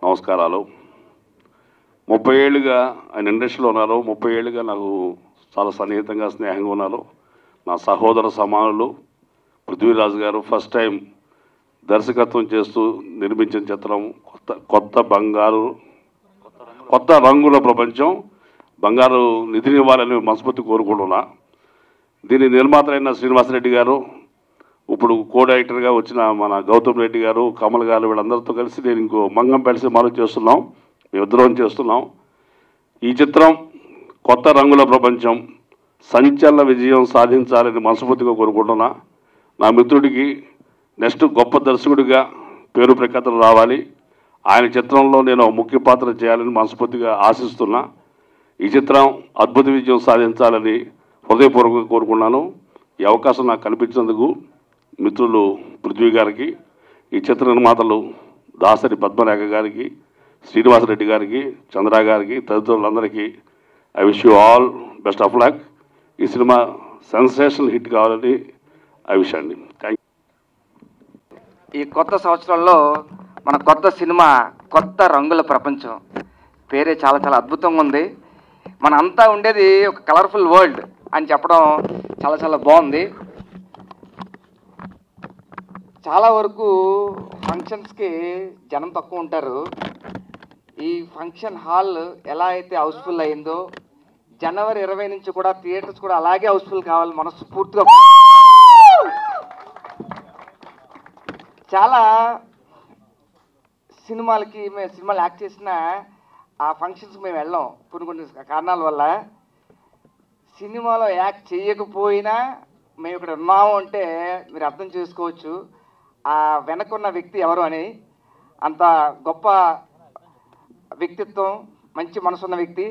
నమస్కారాలు. 30 ఏళ్ళుగా ఆయన ఇండస్ట్రీలో ఉన్నారు. 30 ఏళ్ళుగా నాకు చాలా సన్నిహితంగా స్నేహంగా ఉన్నారు. నా సహోదర సమానులు పృథ్వీరాజ్ గారు ఫస్ట్ టైం దర్శకత్వం చేస్తూ నిర్మించిన చిత్రం కొత్త రంగుల ప్రపంచం. బంగారు నిధిని ఇవ్వాలని మనస్ఫూర్తి కోరుకుంటున్నా. దీని నిర్మాత అయిన శ్రీనివాసరెడ్డి గారు, ఇప్పుడు కో డైరెక్టర్గా వచ్చిన మన గౌతమ్ రెడ్డి గారు, కమల్ గారు, వీళ్ళందరితో కలిసి నేను ఇంకో మంగంపేట సినిమాలో చేస్తున్నాం. మేమిద్దరం చేస్తున్నాం. ఈ చిత్రం కొత్త రంగుల ప్రపంచం సంచలన విజయం సాధించాలని మనస్ఫూర్తిగా కోరుకుంటున్నా. నా మిత్రుడికి నెక్స్ట్ గొప్ప దర్శకుడిగా పేరు ప్రఖ్యాతలు రావాలి. ఆయన చిత్రంలో నేను ముఖ్య పాత్ర చేయాలని మనస్ఫూర్తిగా ఆశిస్తున్నా. ఈ చిత్రం అద్భుత విజయం సాధించాలని హృదయపూర్వకంగా కోరుకున్నాను. ఈ అవకాశం నాకు కల్పించినందుకు మిత్రులు పృథ్వీ గారికి, ఈ చిత్ర నిర్మాతలు దాసరి పద్మరేఖ గారికి, శ్రీనివాసరెడ్డి గారికి, చంద్ర గారికి, తదితరులందరికీ I wish you all best of luck. ఈ సినిమా సెన్సేషనల్ హిట్ కావాలని ఐ విష్ అండి. Thank you. ఈ కొత్త సంవత్సరంలో మన కొత్త సినిమా కొత్త రంగుల ప్రపంచం పేరే చాలా చాలా అద్భుతంగా ఉంది. మన అంతా ఉండేది ఒక కలర్ఫుల్ వరల్డ్ అని చెప్పడం చాలా చాలా బాగుంది. చాలా వరకు ఫంక్షన్స్కి జనం తక్కువ ఉంటారు. ఈ ఫంక్షన్ హాల్ ఎలా అయితే హౌస్ఫుల్ అయిందో జనవరి 20 నుంచి కూడా థియేటర్స్ కూడా అలాగే హౌస్ఫుల్ కావాలి మనస్ఫూర్తిగా. చాలా మేము సినిమాలు యాక్ట్ చేసిన ఆ ఫంక్షన్స్కి మేము వెళ్ళాం కొన్ని కారణాల వల్ల. సినిమాలో యాక్ట్ చేయకపోయినా మేము ఇక్కడ ఉన్నాము అంటే మీరు అర్థం చేసుకోవచ్చు ఆ వెనకున్న వ్యక్తి ఎవరు అని. అంత గొప్ప వ్యక్తిత్వం, మంచి మనసున్న వ్యక్తి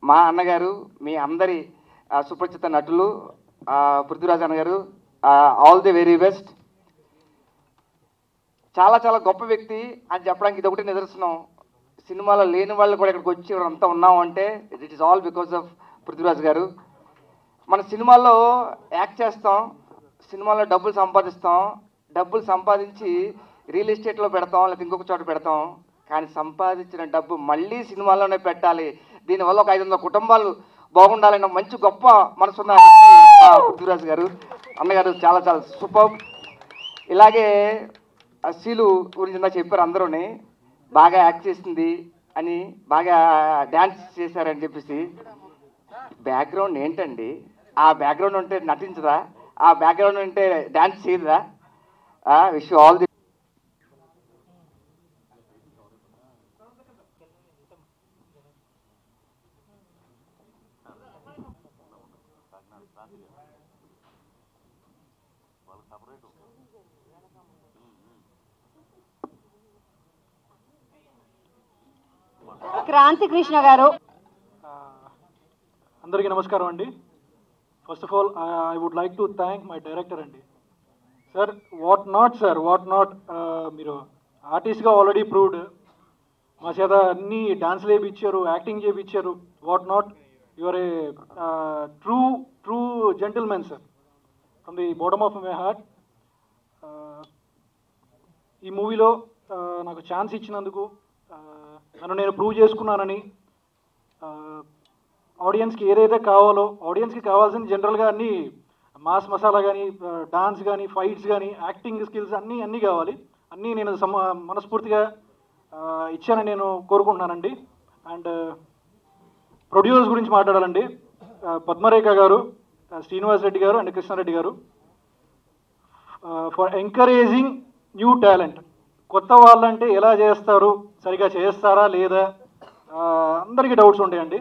మా అన్నగారు, మీ అందరి సుపరిచిత నటులు పృథ్వీరాజ్ అన్నగారు. All the very best. చాలా చాలా గొప్ప వ్యక్తి అని చెప్పడానికి ఇది ఒకటి నిదర్శనం. సినిమాలో లేని వాళ్ళు కూడా ఇక్కడికి వచ్చి అంతా ఉన్నాము అంటే it is all because of Prithviraj గారు. మన సినిమాలో యాక్ట్ చేస్తాం, సినిమాలో డబ్బులు సంపాదిస్తాం, డబ్బులు సంపాదించి రియల్ ఎస్టేట్లో పెడతాం, లేకపోతే ఇంకొక చోట పెడతాం. కానీ సంపాదించిన డబ్బు మళ్ళీ సినిమాలోనే పెట్టాలి. దీనివల్ల ఒక 500 కుటుంబాలు బాగుండాలన్న మంచి గొప్ప మనసున్న పృథ్వీరాజ్ గారు. అన్నగారు చాలా చాలా సూపర్. ఇలాగే శీలు గురించి నాకు చెప్పారు అందరూని, బాగా యాక్ట్ చేసింది అని, బాగా డ్యాన్స్ చేశారని చెప్పేసి. బ్యాక్గ్రౌండ్ ఏంటండి? ఆ బ్యాక్గ్రౌండ్ ఉంటే నటించదా? ఆ బ్యాక్గ్రౌండ్ ఉంటే డ్యాన్స్ చేయదా? Wish you all the. Kranti Krishna గారు. అందరికీ నమస్కారం అండి. First of all I would like to thank my director అండి. సార్ వాట్ నాట్ మీరు ఆర్టిస్ట్గా ఆల్రెడీ ప్రూవ్డ్. మా చేత అన్ని డాన్స్లు చేయించారు, యాక్టింగ్ చేయించారు. What not your a true gentleman sir, from the bottom of my heart. ఈ మూవీలో నాకు ఛాన్స్ ఇచ్చినందుకు, నన్ను నేను ప్రూవ్ చేసుకున్నానని, ఆడియన్స్కి ఏదైతే కావాలో, ఆడియన్స్కి కావాల్సింది జనరల్గా అన్నీ మాస్ మసాలా కానీ, డాన్స్ కానీ, ఫైట్స్ కానీ, యాక్టింగ్ స్కిల్స్ అన్నీ కావాలి. అన్నీ నేను మనస్ఫూర్తిగా ఇచ్చానని నేను కోరుకుంటున్నానండి. అండ్ ప్రొడ్యూసర్స్ గురించి మాట్లాడాలండి. పద్మరేఖ గారు, శ్రీనివాస్ రెడ్డి గారు అండ్ కృష్ణారెడ్డి గారు ఫర్ ఎంకరేజింగ్ న్యూ టాలెంట్. కొత్త వాళ్ళంటే ఎలా చేస్తారు, సరిగా చేస్తారా లేదా, అందరికీ డౌట్స్ ఉంటాయండి.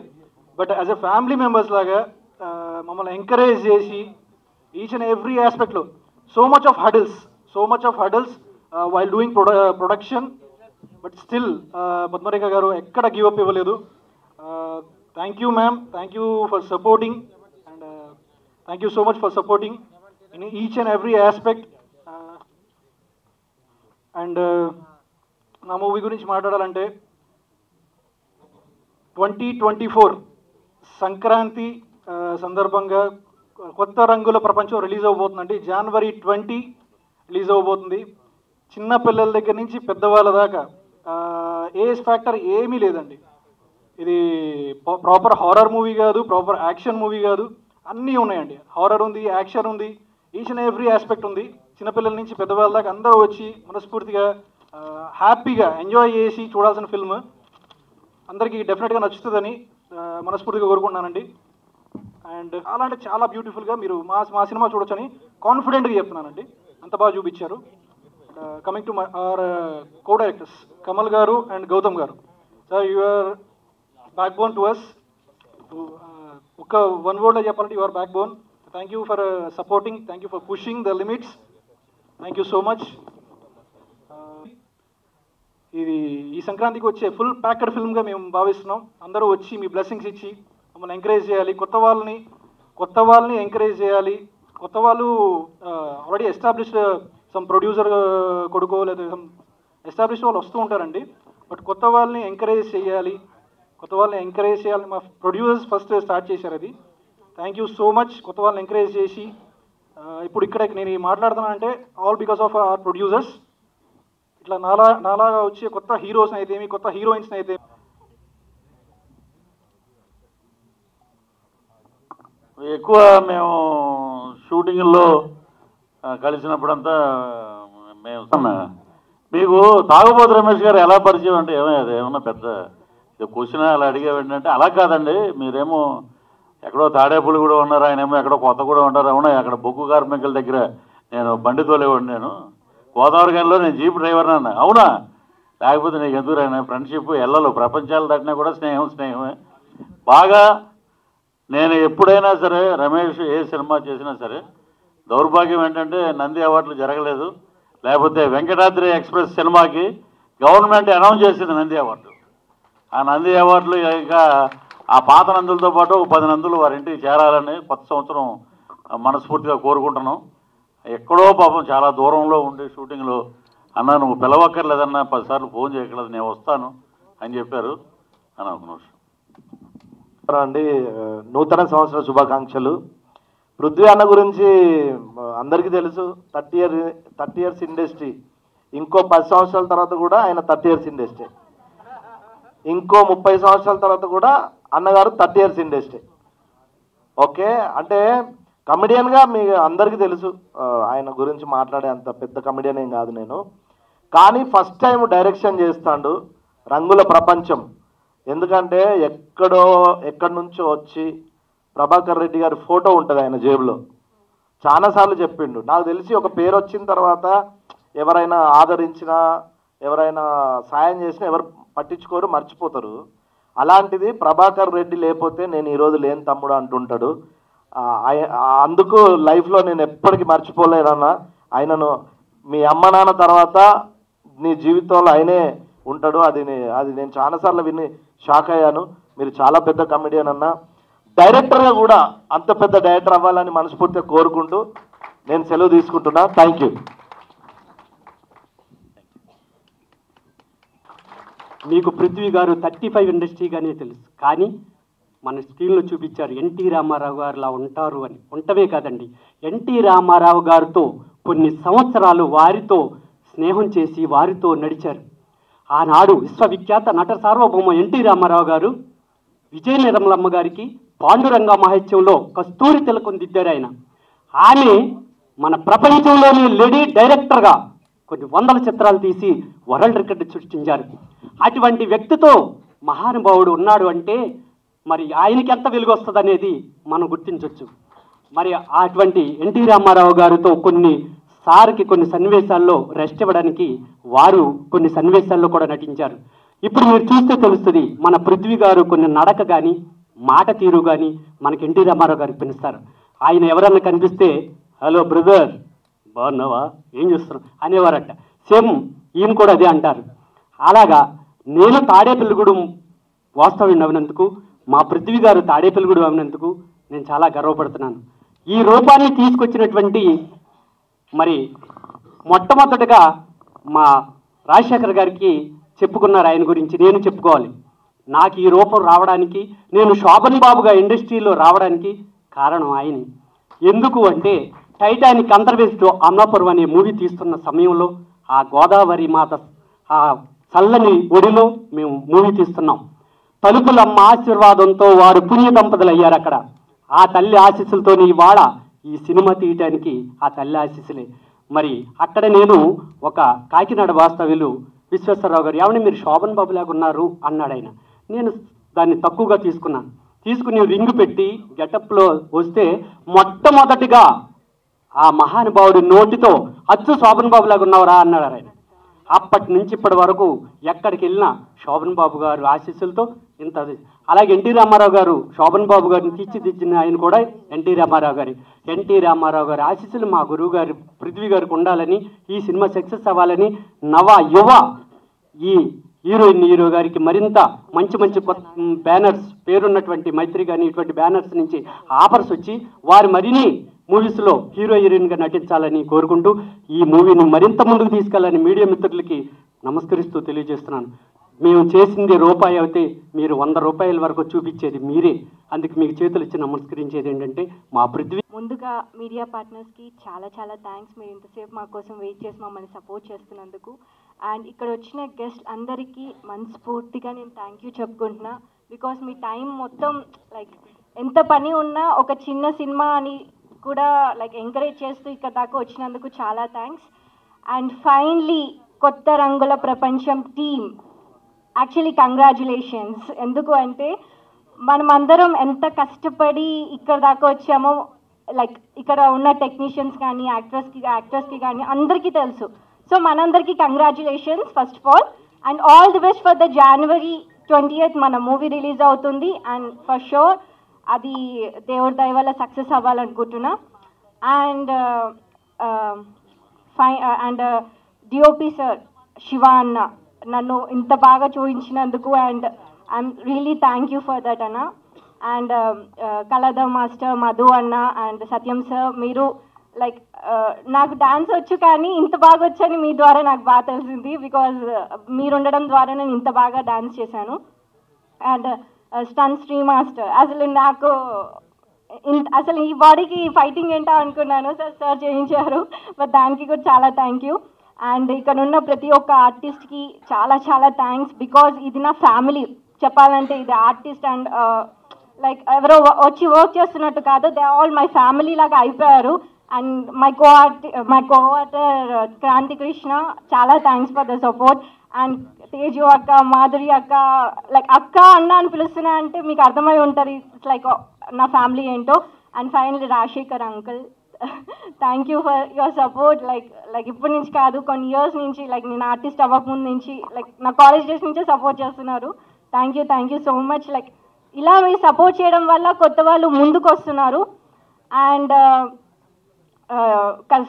But as a family members లాగా మమ్మల్ని ఎంకరేజ్ చేసి ఈచ్ అండ్ ఎవ్రీ ఆస్పెక్ట్లో so much of hurdles while doing production. But still Padmarekha గారు ఎక్కడ గివ్ అప్ ఇవ్వలేదు. Thank you ma'am, thank you for supporting, and thank you so much for supporting in each and every aspect. And నా movie గురించి మాట్లాడాలంటే 2024 సంక్రాంతి సందర్భంగా కొత్త రంగుల ప్రపంచం రిలీజ్ అవబోతుందండి. January 20 రిలీజ్ అవబోతుంది. చిన్న పిల్లల దగ్గర నుంచి పెద్దవాళ్ళ దాకా ఏజ్ ఫ్యాక్టర్ ఏమీ లేదండి. ఇది ప్రాపర్ హారర్ మూవీ కాదు, ప్రాపర్ యాక్షన్ మూవీ కాదు, అన్నీ ఉన్నాయండి. హారర్ ఉంది, యాక్షన్ ఉంది, ఈచ్ అండ్ ఎవ్రీ ఆస్పెక్ట్ ఉంది. చిన్నపిల్లల నుంచి పెద్దవాళ్ళ దాకా అందరూ వచ్చి మనస్ఫూర్తిగా హ్యాపీగా ఎంజాయ్ చేసి చూడాల్సిన ఫిల్మ్. అందరికీ డెఫినెట్గా నచ్చుతుందని మనస్ఫూర్తిగా కోరుకుంటున్నానండి. అండ్ చాలా అంటే చాలా బ్యూటిఫుల్గా మీరు మా సినిమా చూడొచ్చని కాన్ఫిడెంట్గా చెప్తున్నానండి. అంత బాగా చూపించారు. Coming to our co directors Kamal గారు అండ్ గౌతమ్ గారు, sir your backbone to us. ఒక వన్ వర్డ్లో చెప్పాలంటే your backbone. Thank you for supporting, thank you for pushing the limits, thank you so much. ఇది ఈ సంక్రాంతికి వచ్చే ఫుల్ ప్యాక్డ్ ఫిల్మ్గా మేము భావిస్తున్నాం. అందరూ వచ్చి మీ బ్లెస్సింగ్స్ ఇచ్చి మమ్మల్ని ఎంకరేజ్ చేయాలి, కొత్త వాళ్ళని ఎంకరేజ్ చేయాలి. కొత్త వాళ్ళు ఆల్రెడీ ఎస్టాబ్లిష్డ్ సమ్ ప్రొడ్యూసర్ కొడుకో లేదా సమ్ ఎస్టాబ్లిష్డ్ వాళ్ళు వస్తూ ఉంటారండి. బట్ కొత్త వాళ్ళని ఎంకరేజ్ చేయాలి, మా ప్రొడ్యూసర్స్ ఫస్ట్ స్టార్ట్ చేశారు అది. Thank you so much. కొత్త వాళ్ళని ఎంకరేజ్ చేసి ఇప్పుడు ఇక్కడ నేను మాట్లాడుతున్నానంటే all because of our producers. ఇట్లా నాలాగా వచ్చే కొత్త హీరోస్ని అయితేమి, కొత్త హీరోయిన్స్ని అయితే ఎక్కువ మేము షూటింగ్లో కలిసినప్పుడంతా మేము మీకు తాగుబోతు రమేష్ గారు ఎలా పరిచయం అంటే ఏమన్నా పెద్ద క్వశ్చన్ అలా అడిగేవి ఏంటంటే అలా కాదండి. మీరేమో ఎక్కడో తాడేపులు కూడా ఉన్నారు, ఆయన ఏమో ఎక్కడో కొత్త కూడా ఉన్నారు. అవునా, అక్కడ బొగ్గు కార్మికుల దగ్గర నేను బండి తోలేవాడిని, నేను గోదావరి గనిలో నేను జీప్ డ్రైవర్ అన్న. అవునా, లేకపోతే నీకు ఎందుకు రాయన ఫ్రెండ్షిప్ ఎల్లలు ప్రపంచాలు దాటినా కూడా స్నేహమే. బాగా నేను ఎప్పుడైనా సరే రమేష్ ఏ సినిమా చేసినా సరే, దౌర్భాగ్యం ఏంటంటే నంది అవార్డులు జరగలేదు. లేకపోతే వెంకటాద్రి ఎక్స్ప్రెస్ సినిమాకి గవర్నమెంట్ అనౌన్స్ చేసింది నంది అవార్డు. ఆ నంది అవార్డులు ఇంకా ఆ పాత నందులతో పాటు 10 నందులు వారి ఇంటికి చేరాలని కొత్త సంవత్సరం మనస్ఫూర్తిగా కోరుకుంటున్నాం. ఎక్కడో పాపం చాలా దూరంలో ఉండే షూటింగ్లో అన్న నువ్వు పిలవక్కర్లేదన్నా 10 సార్లు ఫోన్ చేయగలదు, నేను వస్తాను అని చెప్పారు అని అనుకున్నాను. అండి, నూతన సంవత్సర శుభాకాంక్షలు. పృథ్వీ అన్న గురించి అందరికీ తెలుసు. 30 years ఇండస్ట్రీ. ఇంకో 10 సంవత్సరాల తర్వాత కూడా ఆయన 30 years ఇండస్ట్రీ. ఇంకో 30 సంవత్సరాల తర్వాత కూడా అన్నగారు 30 years ఇండస్ట్రీ. ఓకే, అంటే కమెడియన్గా మీ అందరికీ తెలుసు. ఆయన గురించి మాట్లాడే అంత పెద్ద కమెడియన్ ఏం కాదు నేను. కానీ ఫస్ట్ టైం డైరెక్షన్ చేస్తాడు రంగుల ప్రపంచం. ఎందుకంటే ఎక్కడి నుంచో వచ్చి ప్రభాకర్ రెడ్డి గారి ఫోటో ఉంటుంది ఆయన జేబులో. చాలాసార్లు చెప్పిండు. నాకు తెలిసి ఒక పేరు వచ్చిన తర్వాత ఎవరైనా ఆదరించినా, ఎవరైనా సాయం చేసినా ఎవరు పట్టించుకోరు, మర్చిపోతారు. అలాంటిది ప్రభాకర్ రెడ్డి లేకపోతే నేను ఈరోజు లేని తమ్ముడు అంటుంటాడు. అందుకు లైఫ్లో నేను ఎప్పటికీ మర్చిపోలేనన్నా. ఆయనను మీ అమ్మ నాన్న తర్వాత నీ జీవితంలో ఆయనే ఉంటాడు. అది నేను చాలాసార్లు విని షాక్ అయ్యాను. మీరు చాలా పెద్ద కమెడియన్ అన్న. డైరెక్టర్గా కూడా అంత పెద్ద డైరెక్టర్ అవ్వాలని మనస్ఫూర్తిగా కోరుకుంటూ నేను సెలవు తీసుకుంటున్నా. Thank you. మీకు పృథ్వీ గారు 35 ఇండస్ట్రీగానే తెలుసు, కానీ మన స్క్రీన్లో చూపించారు ఎన్టీ రామారావు గారులా ఉంటారు అని. ఉండటమే కాదండి, ఎన్టీ రామారావు గారితో కొన్ని సంవత్సరాలు వారితో స్నేహం చేసి వారితో నడిచారు. ఆనాడు విశ్వవిఖ్యాత నట సార్వభౌమ ఎన్టీ రామారావు గారు విజయ నిర్మలమ్మ గారికి పాండురంగ మహత్యంలో కస్తూరి తిలకం దిద్దారు ఆయన. ఆమె మన ప్రపంచంలోని లేడీ డైరెక్టర్గా కొన్ని 100 చిత్రాలు తీసి వరల్డ్ రికార్డు సృష్టించారు. అటువంటి వ్యక్తితో మహానుభావుడు ఉన్నాడు అంటే మరి ఆయనకి ఎంత వెలుగు వస్తుంది అనేది మనం గుర్తించవచ్చు. మరి అటువంటి ఎన్టీ రామారావు గారితో కొన్ని సన్నివేశాల్లో రెస్ట్ ఇవ్వడానికి వారు కొన్ని సన్నివేశాల్లో కూడా నటించారు. ఇప్పుడు మీరు చూస్తే తెలుస్తుంది, మన పృథ్వీ గారు కొన్ని నడక కానీ మాట తీరు కానీ మనకి ఎన్టీ రామారావు గారికి పిలుస్తారు. ఆయన ఎవరన్నా కనిపిస్తే హలో బ్రదర్ బాగున్నావా, ఏం చేస్తున్నావు అనేవారట. సేమ్ ఈయన కూడా అదే అంటారు. అలాగా నేను తాడేపల్లిగూడెం వాస్తవం అవినందుకు, మా పృథ్వీ గారు తాడేపల్లిగూడెం అవినందుకు నేను చాలా గర్వపడుతున్నాను. ఈ రూపాన్ని తీసుకొచ్చినటువంటి మరి మొట్టమొదటిగా మా రాజశేఖర్ గారికి చెప్పుకున్నారు. ఆయన గురించి నేను చెప్పుకోవాలి. నాకు ఈ రూపం రావడానికి, నేను శోభన్ బాబుగా ఇండస్ట్రీలో రావడానికి కారణం ఆయన. ఎందుకు అంటే టైటానిక్ అంతర్వేదిలో అమలాపురం అనే మూవీ తీస్తున్న సమయంలో ఆ గోదావరి మాత ఆ చల్లని ఒడిలో మేము మూవీ తీస్తున్నాం. తలుపులమ్మ ఆశీర్వాదంతో వారు పుణ్య దంపతులు అయ్యారు అక్కడ. ఆ తల్లి ఆశీస్సులతోని ఇవాళ ఈ సినిమా తీయటానికి ఆ తల్లి ఆశీస్సులే. మరి అక్కడ నేను ఒక కాకినాడ వాస్తవ్యులు విశ్వేశ్వరరావు గారు, ఏమని మీరు శోభన్ బాబు లాగా ఉన్నారు అన్నాడు ఆయన. నేను దాన్ని తక్కువగా తీసుకుని రింగ్ పెట్టి గెటప్లో వస్తే మొట్టమొదటిగా ఆ మహానుభావుడి నోటితో అచ్చు శోభన్ బాబు లాగా ఉన్నావురా అన్నాడు ఆయన. అప్పటి నుంచి ఇప్పటి వరకు ఎక్కడికి వెళ్ళినా శోభన్ బాబు గారు ఆశీస్సులతో ఇంత. అలాగే ఎన్టీ రామారావు గారు శోభన్ బాబు గారిని తీర్చిదిద్దిన ఆయన కూడా ఎన్టీ రామారావు గారి ఆశీస్సులు మా గురువు గారు పృథ్వీ గారికి ఉండాలని, ఈ సినిమా సక్సెస్ అవ్వాలని, యువ ఈ హీరో గారికి మరింత మంచి బ్యానర్స్ పేరున్నటువంటి మైత్రి కానీ ఇటువంటి బ్యానర్స్ నుంచి ఆఫర్స్ వచ్చి వారు మరిన్ని మూవీస్లో హీరోయిన్గా నటించాలని కోరుకుంటూ ఈ మూవీని మరింత ముందుకు తీసుకెళ్లాలని మీడియా మిత్రులకి నమస్కరిస్తూ తెలియజేస్తున్నాను. మేము చేసింది రూపాయి అయితే మీరు 100 రూపాయల వరకు చూపించేది మీరే. అందుకు మీకు చేతులు ఇచ్చి నమస్కరించేది ఏంటంటే మా పృథ్వీ. ముందుగా మీడియా పార్ట్నర్స్కి చాలా చాలా థ్యాంక్స్. మీరు ఇంతసేపు మా కోసం వెయిట్ చేసి మమ్మల్ని సపోర్ట్ చేస్తున్నందుకు. అండ్ ఇక్కడ వచ్చిన గెస్ట్ అందరికీ మనస్ఫూర్తిగా నేను థ్యాంక్ యూ చెప్పుకుంటున్నా. బికాస్ మీ టైం మొత్తం లైక్ ఎంత పని ఉన్నా ఒక చిన్న సినిమా అని కూడా లైక్ ఎంకరేజ్ చేస్తూ ఇక్కడ దాకా వచ్చినందుకు చాలా థ్యాంక్స్. అండ్ ఫైనలీ కొత్త రంగుల ప్రపంచం టీమ్, యాక్చువల్లీ కంగ్రాచులేషన్స్. ఎందుకు అంటే మనమందరం ఎంత కష్టపడి ఇక్కడ దాకా వచ్చామో లైక్ ఇక్కడ ఉన్న టెక్నీషియన్స్ కానీ యాక్టర్స్కి కానీ అందరికీ తెలుసు. సో మనందరికీ congratulations first of all. And all the best for the January 20th మన మూవీ రిలీజ్ అవుతుంది. అండ్ ఫర్ షూర్ అది దేవుడి దయ వల్ల సక్సెస్ అవ్వాలనుకుంటున్నా. అండ్ డిఓపి సార్ శివ అన్న నన్ను ఇంత బాగా చూపించినందుకు and I'm really thank you for that అన్న. అండ్ కళాధ మాస్టర్ మధు అన్న అండ్ సత్యం సార్, మీరు లైక్ నాకు డాన్స్ వచ్చు కానీ ఇంత బాగా వచ్చని మీ ద్వారా నాకు బాగా తెలిసింది. బికాజ్ మీరు ఉండడం ద్వారా నేను ఇంత బాగా డాన్స్ చేశాను. అండ్ స్టన్ శ్రీ మాస్టర్, అసలు ఈ బాడీకి ఫైటింగ్ ఏంటో అనుకున్నాను, సార్ చేయించారు. బట్ దానికి కూడా చాలా థ్యాంక్ యూ. అండ్ ఇక్కడ ఉన్న ప్రతి ఒక్క ఆర్టిస్ట్కి చాలా చాలా థ్యాంక్స్. బికాజ్ ఇది నా ఫ్యామిలీ. చెప్పాలంటే ఇది ఆర్టిస్ట్ అండ్ లైక్ ఎవరో వచ్చి వర్క్ చేస్తున్నట్టు కాదు, దే ఆల్ మై ఫ్యామిలీ లాగా అయిపోయారు. అండ్ మై కోఆర్టర్ క్రాంతి కృష్ణ, చాలా thanks for the support. And Teju అక్క, మాధురి అక్క, లైక్ అక్క అన్న అని పిలుస్తున్నా అంటే మీకు అర్థమై ఉంటుంది ఇట్స్ లైక్ నా ఫ్యామిలీ ఏంటో. And finally Rajasekhar uncle, thank you for your support. Like ఇప్పటి నుంచి కాదు, కొన్ని ఇయర్స్ నుంచి, లైక్ నేను ఆర్టిస్ట్ అవ్వకముందు నుంచి, లైక్ నా కాలేజ్ డేస్ నుంచే సపోర్ట్ చేస్తున్నారు. Thank you so much. Like ఇలా మీరు సపోర్ట్ చేయడం వల్ల కొత్త వాళ్ళు ముందుకు వస్తున్నారు. And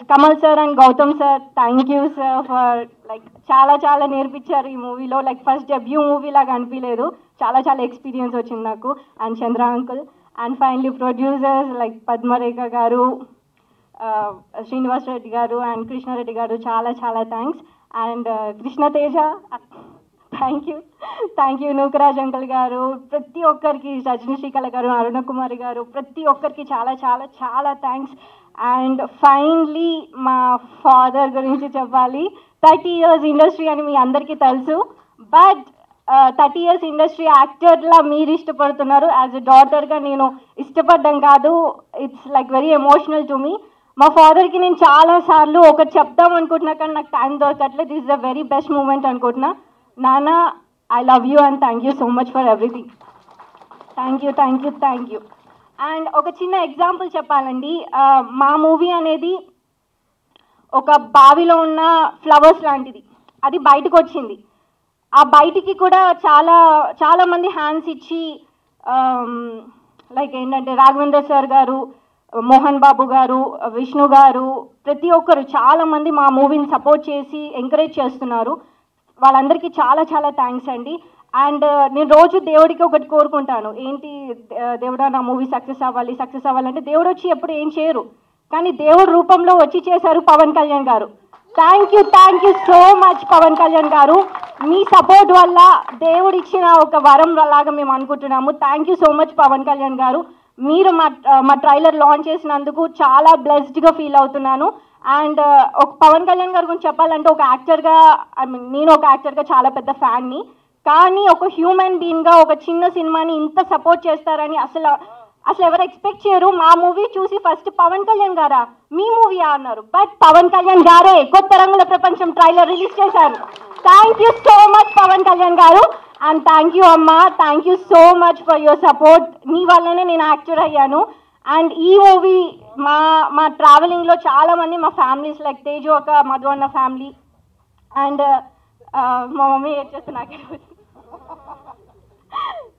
Kamal sir and Gautam sir, thank you sir for like చాలా చాలా నేర్పించారు ఈ మూవీలో. లైక్ ఫస్ట్ డెబ్యూ మూవీ లాగా అనిపించలేదు, చాలా చాలా ఎక్స్పీరియన్స్ వచ్చింది నాకు. And Chandra uncle. And finally producers like Padmarekha గారు, శ్రీనివాస్ రెడ్డి గారు అండ్ కృష్ణారెడ్డి గారు, చాలా చాలా thanks. And Krishnateja, thank you. Nookaraj uncle గారు, ప్రతి ఒక్కరికి, రజనీ శ్రీకళ గారు, అరుణ కుమారి గారు, ప్రతి ఒక్కరికి చాలా చాలా చాలా థ్యాంక్స్. అండ్ ఫైనలీ మా ఫాదర్ గురించి చెప్పాలి. 30 years ఇండస్ట్రీ అని మీ అందరికీ తెలుసు. బట్ 30 years ఇండస్ట్రీ యాక్టర్లా మీరు ఇష్టపడుతున్నారు. యాజ్ ఎ డాటర్గా నేను ఇష్టపడ్డం కాదు, it's like very emotional to me. మా ఫాదర్కి నేను చాలాసార్లు ఒకటి చెప్తాం అనుకుంటున్నా కానీ నాకు టైం దొరకట్లేదు. This is the very best moment అనుకుంటున్నా. నాన్న, I love you and thank you so much for everything. Thank you. And ఒక చిన్న ఎగ్జాంపుల్ చెప్పాలండి. మా మూవీ అనేది ఒక బావిలో ఉన్న ఫ్లవర్స్ లాంటిది. అది బయటకు వచ్చింది. ఆ బయటికి కూడా చాలా మంది హ్యాండ్స్ ఇచ్చి లైక్ ఏంటంటే రాఘవేందర్ సార్ గారు, మోహన్ బాబు గారు, విష్ణు గారు, ప్రతి ఒక్కరు చాలామంది మా మూవీని సపోర్ట్ చేసి ఎంకరేజ్ చేస్తున్నారు. వాళ్ళందరికీ చాలా చాలా థ్యాంక్స్ అండి. అండ్ నేను రోజు దేవుడికి ఒకటి కోరుకుంటాను, ఏంటి దేవుడా నా మూవీ సక్సెస్ అవ్వాలంటే దేవుడు వచ్చి ఎప్పుడు ఏం చేయరు, కానీ దేవుడు రూపంలో వచ్చి చేశారు పవన్ కళ్యాణ్ గారు. Thank you so much Pawan Kalyan గారు. మీ సపోర్ట్ వల్ల దేవుడు ఇచ్చిన ఒక వరం లాగా మేము అనుకుంటున్నాము. Thank you so much Pawan Kalyan గారు. మీరు మా ట్రైలర్ లాంచ్ చేసినందుకు చాలా బ్లెస్డ్గా ఫీల్ అవుతున్నాను. అండ్ ఒక పవన్ కళ్యాణ్ గారి గురించి చెప్పాలంటే ఒక యాక్టర్గా నేను ఒక యాక్టర్గా చాలా పెద్ద ఫ్యాన్ని, కానీ ఒక హ్యూమన్ బీయింగ్గా ఒక చిన్న సినిమాని ఇంత సపోర్ట్ చేస్తారని అసలు ఎవరు ఎక్స్పెక్ట్ చేయరు. మా మూవీ చూసి ఫస్ట్ పవన్ కళ్యాణ్ గారా మీ మూవీయా అన్నారు, బట్ పవన్ కళ్యాణ్ గారే కొత్త రంగుల ప్రపంచం ట్రైలర్ రిలీజ్ చేశారు. Thank you so much Pawan Kalyan గారు, అండ్ థ్యాంక్ యూ అమ్మ, thank you so much for your support. మీ వల్లనే నేను యాక్టర్ అయ్యాను. అండ్ ఈ మూవీ మా ట్రావెలింగ్లో చాలామంది మా ఫ్యామిలీస్ లైక్ తేజు ఒక మధు అన్న ఫ్యామిలీ, అండ్ మా మమ్మీ ఏం చేస్తున్నా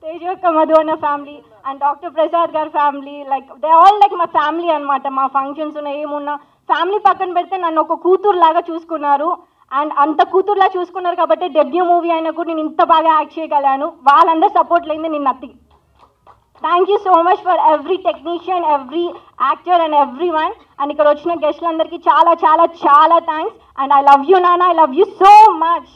తేజు యొక్క మధు అన్న ఫ్యామిలీ అండ్ డాక్టర్ ప్రసాద్ గారి family, like they all like మా ఫ్యామిలీ అనమాట. మా ఫంక్షన్స్ ఉన్న ఏమున్నా ఫ్యామిలీ పక్కన పెడితే నన్ను ఒక కూతురు లాగా చూసుకున్నారు. అండ్ అంత కూతురులా చూసుకున్నారు కాబట్టి డెబ్యూ మూవీ అయినా కూడా నేను ఇంత బాగా యాక్ట్ చేయగలను. వాళ్ళందరూ సపోర్ట్ లేని నేను nothing. Thank you so much for every technician, every actor and everyone. And ఇక్కడ వచ్చిన గెస్ట్లందరికీ చాలా చాలా చాలా thanks. And I love you నాన్న, I love you so much.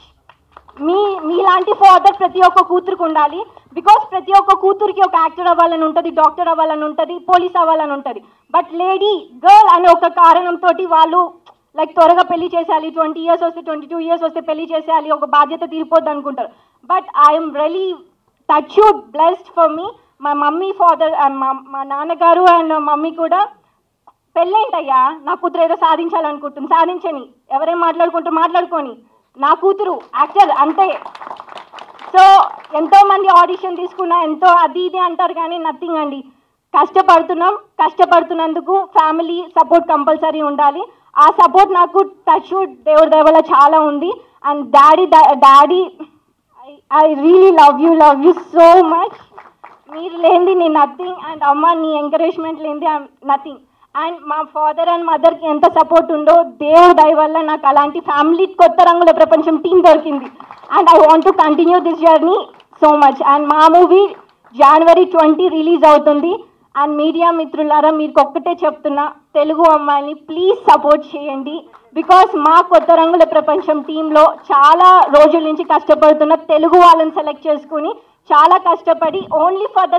మీలాంటి ఫాదర్ ప్రతి ఒక్క కూతురికి ఉండాలి. బికాస్ ప్రతి ఒక్క కూతురికి ఒక యాక్టర్ అవ్వాలని ఉంటుంది, డాక్టర్ అవ్వాలని ఉంటుంది, పోలీస్ అవ్వాలని ఉంటుంది. బట్ లేడీ గర్ల్ అనే ఒక కారణంతో వాళ్ళు లైక్ త్వరగా పెళ్లి చేసేయాలి, 20 years వస్తే 22 years వస్తే పెళ్లి చేసేయాలి, ఒక బాధ్యత తీరిపోద్ది అనుకుంటారు. But I'm really touched blessed for me. మా మమ్మీ ఫాదర్ మా నాన్నగారు అండ్ మమ్మీ కూడా పెళ్ళేంటయ్యా నా కూతురు ఏదో సాధించాలనుకుంటుంది, సాధించని, ఎవరేం మాట్లాడుకుంటారు మాట్లాడుకొని, నా కూతురు యాక్టర్ అంతే. సో ఎంతోమంది ఆడిషన్ తీసుకున్నా ఎంతో అది ఇది అంటారు కానీ నథింగ్ అండి. కష్టపడుతున్నందుకు ఫ్యామిలీ సపోర్ట్ కంపల్సరీ ఉండాలి. ఆ సపోర్ట్ నాకు టచ్ దేవుడి దయవల్ల చాలా ఉంది. And daddy I really love you so much. మీరు లేనిది నేను నథింగ్. అండ్ అమ్మ నీ ఎంకరేజ్మెంట్ లేనిది ఐఎమ్ నథింగ్. అండ్ మా ఫాదర్ అండ్ మదర్కి ఎంత సపోర్ట్ ఉందో దేవుడి దయ వల్ల నాకు అలాంటి ఫ్యామిలీ కొత్త రంగుల ప్రపంచం టీం దొరికింది. And I want to continue this journey so much. And మా మూవీ January 20 రిలీజ్ అవుతుంది. అండ్ మీడియా మిత్రులారా మీకు ఒక్కటే చెప్తున్నా, తెలుగు అమ్మాయిని ప్లీజ్ సపోర్ట్ చేయండి. బికాస్ మా కొత్త రంగుల ప్రపంచం టీంలో చాలా రోజుల నుంచి కష్టపడుతున్న తెలుగు వాళ్ళని సెలెక్ట్ చేసుకుని చాలా కష్టపడి ఓన్లీ ఫర్ ద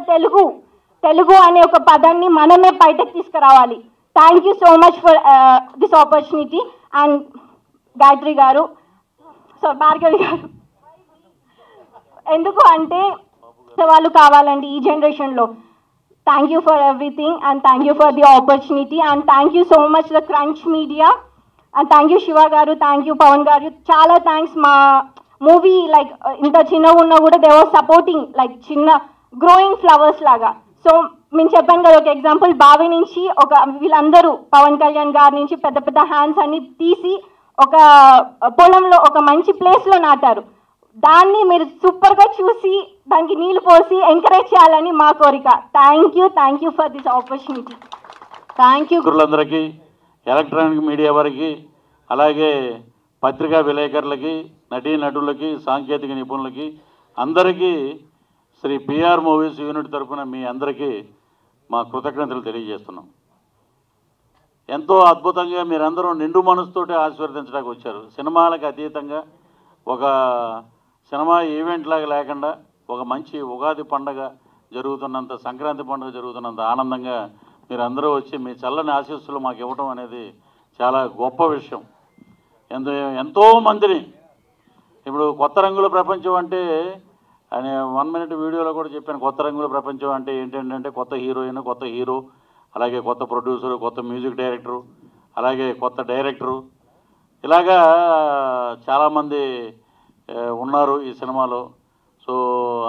తెలుగు అనే ఒక పదాన్ని మనమే బయటకు తీసుకురావాలి. Thank you so much for this opportunity. And Gayatri గారు, భార్గవి గారు, ఎందుకు అంటే వాళ్ళు కావాలండి ఈ జనరేషన్లో. Thank you for everything and thank you for the opportunity. And thank you so much the crunch media. And thank you Shiva గారు, థ్యాంక్ యూ పవన్ గారు, చాలా థ్యాంక్స్. మా మూవీ లైక్ ఇంత చిన్నగా ఉన్నా కూడా దే వాజ్ సపోర్టింగ్ లైక్ చిన్న గ్రోయింగ్ ఫ్లవర్స్ లాగా. సో నేను చెప్పాను కదా ఒక ఎగ్జాంపుల్, బావి నుంచి వీళ్ళందరూ పవన్ కళ్యాణ్ గారి నుంచి పెద్ద పెద్ద హ్యాండ్స్ అన్ని తీసి ఒక పొలంలో ఒక మంచి ప్లేస్లో నాటారు. దాన్ని మీరు సూపర్గా చూసి దానికి నీళ్ళు పోసి ఎంకరేజ్ చేయాలని మా కోరిక. Thank you for this opportunity. Thank you అందరికీ, ఎలక్ట్రానిక్ మీడియా వారికి, అలాగే పత్రికా విలేకరులకి, నటీనటులకి, సాంకేతిక నిపుణులకి అందరికీ శ్రీ పిఆర్ మూవీస్ యూనిట్ తరఫున మీ అందరికీ మా కృతజ్ఞతలు తెలియజేస్తున్నాం. ఎంతో అద్భుతంగా మీరందరూ నిండు మనసుతోటి ఆశీర్వదించడానికి వచ్చారు. సినిమాలకు అతీతంగా ఒక సినిమా ఈవెంట్ లాగా లేకుండా ఒక మంచి ఉగాది పండగ జరుగుతున్నంత, సంక్రాంతి పండుగ జరుగుతున్నంత ఆనందంగా మీరందరూ వచ్చి మీ చల్లని ఆశీస్సులు మాకు ఇవ్వటం అనేది చాలా గొప్ప విషయం. ఎంతో మందిని ఇప్పుడు కొత్త రంగుల ప్రపంచం అంటే అని 1 minute వీడియోలో కూడా చెప్పాను. కొత్త రంగుల ప్రపంచం అంటే ఏంటంటే కొత్త హీరోయిన్, కొత్త హీరో, అలాగే కొత్త ప్రొడ్యూసరు, కొత్త మ్యూజిక్ డైరెక్టరు, అలాగే కొత్త డైరెక్టరు, ఇలాగా చాలామంది ఉన్నారు ఈ సినిమాలో. సో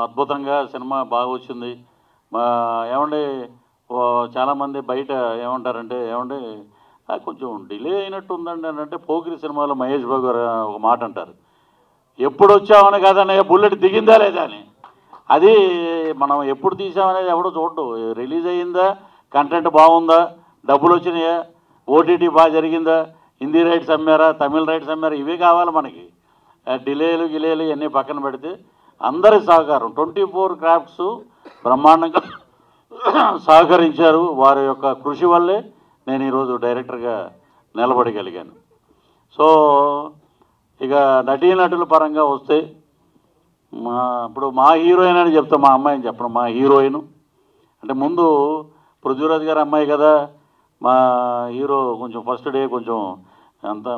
అద్భుతంగా సినిమా బాగా వచ్చింది. ఏమండి చాలామంది బయట ఏమంటారంటే కొంచెం డిలే అయినట్టు ఉందండి అని అంటే, పోకిరి సినిమాలో మహేష్ బాబు గారు ఒక మాట అంటారు, ఎప్పుడు వచ్చామని కాదన్నయ్య బుల్లెట్ దిగిందా లేదా అని. అది మనం ఎప్పుడు తీసామనేది ఎవడో చూడడు. రిలీజ్ అయ్యిందా, కంటెంట్ బాగుందా, డబ్బులు వచ్చినాయా, ఓటీటీ బాగా జరిగిందా, హిందీ రైట్స్ అమ్మారా, తమిళ రైట్స్ అమ్మారా, ఇవే కావాలి మనకి. డిలేలు ఇవన్నీ పక్కన పెడితే అందరి సహకారం 24 క్రాఫ్ట్స్ బ్రహ్మాండంగా సహకరించారు. వారి యొక్క కృషి వల్లే నేను ఈరోజు డైరెక్టర్గా నిలబడగలిగాను. సో ఇక నటీనటుల పరంగా వస్తే ఇప్పుడు మా హీరోయిన్ అని చెప్తాం, మా అమ్మాయిని చెప్పడం. మా హీరోయిన్ అంటే ముందు పృథ్వీరాజ్ గారి అమ్మాయి కదా, మా హీరో కొంచెం ఫస్ట్ డే కొంచెం అంతా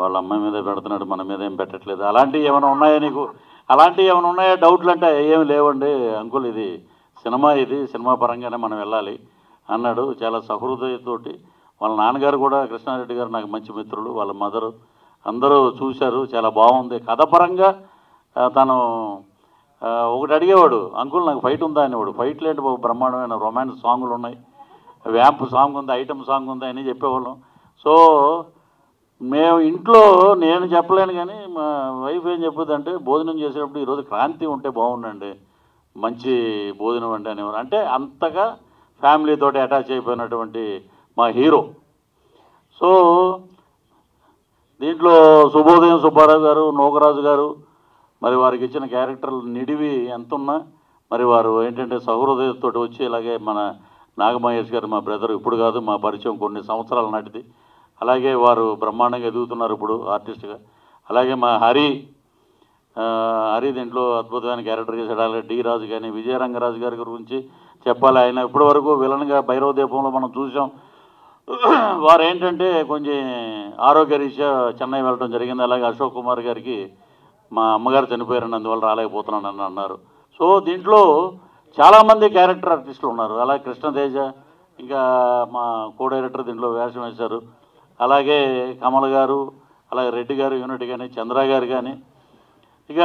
వాళ్ళ అమ్మాయి మీద పెడుతున్నాడు, మన మీద ఏం పెట్టట్లేదు. అలాంటివి ఏమైనా ఉన్నాయా నీకు? అలాంటివి ఏమైనా ఉన్నాయా డౌట్లు అంటే ఏమి లేవండి అంకుల్, ఇది సినిమా పరంగానే మనం వెళ్ళాలి అన్నాడు. చాలా సహృదయతోటి. వాళ్ళ నాన్నగారు కూడా కృష్ణారెడ్డి గారు నాకు మంచి మిత్రులు, వాళ్ళ మదరు అందరూ చూశారు. చాలా బాగుంది కథ పరంగా. తను ఒకటి అడిగేవాడు, అంకుల్ నాకు ఫైట్ ఉందా అనేవాడు. ఫైట్ లేంటి బ్రహ్మాండమైన రొమాన్స్ సాంగులు ఉన్నాయి, వ్యాంప్ సాంగ్ ఉంది, ఐటమ్ సాంగ్ ఉంది అని చెప్పేవాళ్ళం. సో మేము ఇంట్లో నేను చెప్పలేను కానీ మా వైఫ్ ఏం చెప్పొద్దంటే, భోజనం చేసేటప్పుడు ఈరోజు క్రాంతి ఉంటే బాగుండండి, మంచి భోజనం అంటే అనేవారు. అంటే అంతగా ఫ్యామిలీతో అటాచ్ అయిపోయినటువంటి మా హీరో. సో దీంట్లో శుభోదయం సుబ్బారావు గారు, నోకరాజు గారు, మరి వారికి ఇచ్చిన క్యారెక్టర్లు నిడివి ఎంతున్నా మరి వారు ఏంటంటే సహృదయంతో వచ్చి, ఇలాగే మన నాగమహేష్ గారు మా బ్రదర్, ఇప్పుడు కాదు మా పరిచయం కొన్ని సంవత్సరాల నాటిది. అలాగే వారు బ్రహ్మాండంగా ఎదుగుతున్నారు ఇప్పుడు ఆర్టిస్ట్గా. అలాగే మా హరి దీంట్లో అద్భుతమైన క్యారెక్టర్ చేశాడు. అలాగే డి రాజు కానీ, విజయరంగరాజు గారి గురించి చెప్పాలి. ఆయన ఇప్పటి వరకు విలన్గా భైరవ దీపంలో మనం చూసాం. వారు ఏంటంటే కొంచెం ఆరోగ్యరీత్యా చెన్నై వెళ్ళడం జరిగింది. అలాగే అశోక్ కుమార్ గారికి మా అమ్మగారు చనిపోయారని అందువల్ల రాలేకపోతున్నానని అన్నారు. సో దీంట్లో చాలామంది క్యారెక్టర్ ఆర్టిస్టులు ఉన్నారు. అలాగే కృష్ణతేజ, ఇంకా మా కో డైరెక్టర్ దీంట్లో వేషం వేశారు. అలాగే కమల్ గారు, అలాగే రెడ్డి గారు యూనిట్ కానీ, చంద్ర గారు కానీ. ఇక